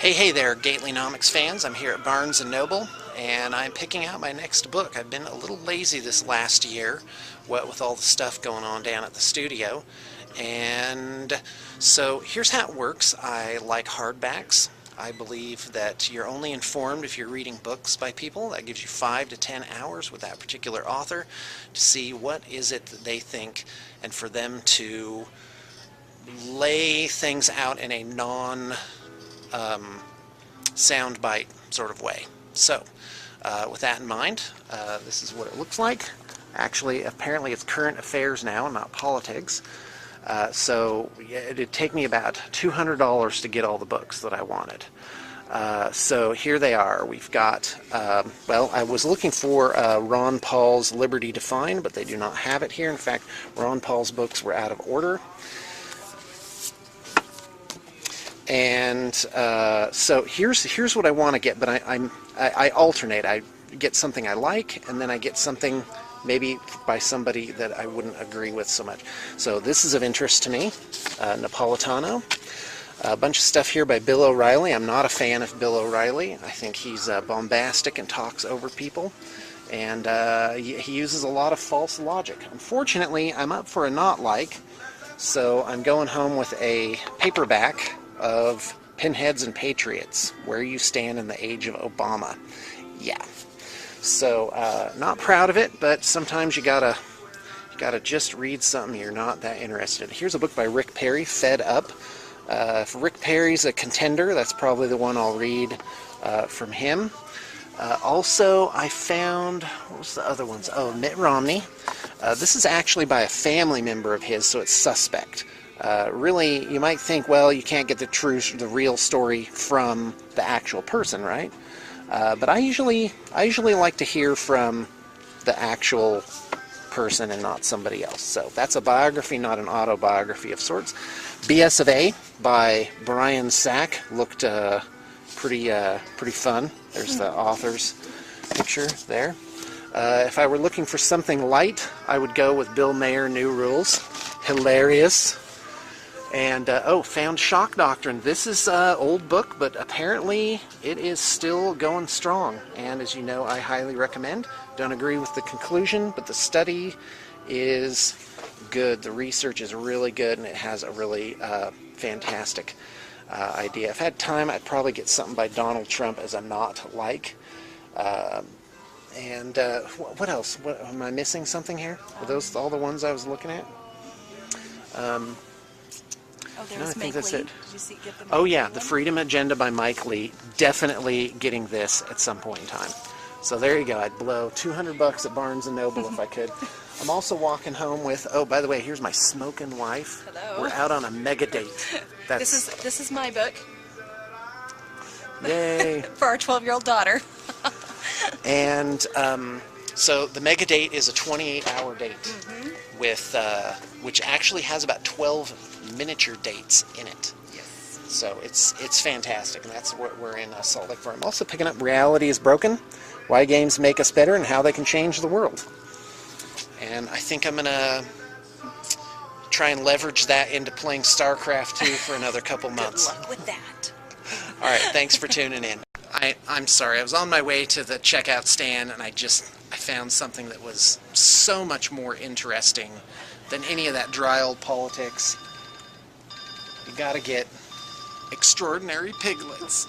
Hey there, Gatelynomics fans. I'm here at Barnes & Noble, and I'm picking out my next book. I've been a little lazy this last year, what with all the stuff going on down at the studio. And so here's how it works. I like hardbacks. I believe that you're only informed if you're reading books by people. That gives you 5 to 10 hours with that particular author to see what is it that they think, and for them to lay things out in a soundbite sort of way. So, with that in mind, this is what it looks like. Actually, apparently it's current affairs now and not politics. So it'd take me about $200 to get all the books that I wanted. So here they are. We've got, well, I was looking for Ron Paul's Liberty Defined, but they do not have it here. In fact, Ron Paul's books were out of order. And so here's what I want to get, but I alternate. I get something I like, and then I get something maybe by somebody that I wouldn't agree with so much. So this is of interest to me, Napolitano. A bunch of stuff here by Bill O'Reilly. I'm not a fan of Bill O'Reilly. I think he's bombastic and talks over people, and he uses a lot of false logic. Unfortunately, I'm up for a not like, so I'm going home with a paperback of Pinheads and Patriots, Where You Stand in the Age of Obama. Yeah. So, not proud of it, but sometimes you gotta just read something you're not that interested in. Here's a book by Rick Perry, Fed Up. If Rick Perry's a contender, that's probably the one I'll read from him. Also, I found, what was the other ones? Oh, Mitt Romney. This is actually by a family member of his, so it's suspect. Really, you might think, well, you can't get the real story from the actual person, right? But I usually like to hear from the actual person and not somebody else. So that's a biography, not an autobiography of sorts. BS of A by Brian Sack looked pretty fun. There's the author's picture there. If I were looking for something light, I would go with Bill Mayer, New Rules. Hilarious. And, oh, found Shock Doctrine. This is an old book, but apparently it is still going strong. And as you know, I highly recommend. Don't agree with the conclusion, but the study is good. The research is really good, and it has a really fantastic idea. If I had time, I'd probably get something by Donald Trump as a not like. And what else? Am I missing something here? Are those all the ones I was looking at? Oh, there no, was I think Mike that's Lee. it. Did you see, get the Oh Mike yeah, Lee The one? Freedom Agenda by Mike Lee. Definitely getting this at some point in time. So there you go. I'd blow $200 at Barnes & Noble if I could. I'm also walking home with, oh, by the way, here's my smoking wife. Hello. We're out on a mega date. This is my book. Yay. For our 12-year-old daughter. And so the mega date is a 28-hour date with, which actually has about 12 miniature dates in it. Yes. So it's fantastic, and that's what we're in Salt Lake for. I'm also picking up Reality is Broken, Why Games Make Us Better and How They Can Change the World. And I think I'm going to try and leverage that into playing StarCraft 2 for another couple months. Good luck with that. All right, thanks for tuning in. I'm sorry, I was on my way to the checkout stand, and I found something that was so much more interesting than any of that dry old politics. You gotta get Extraordinary Piglets.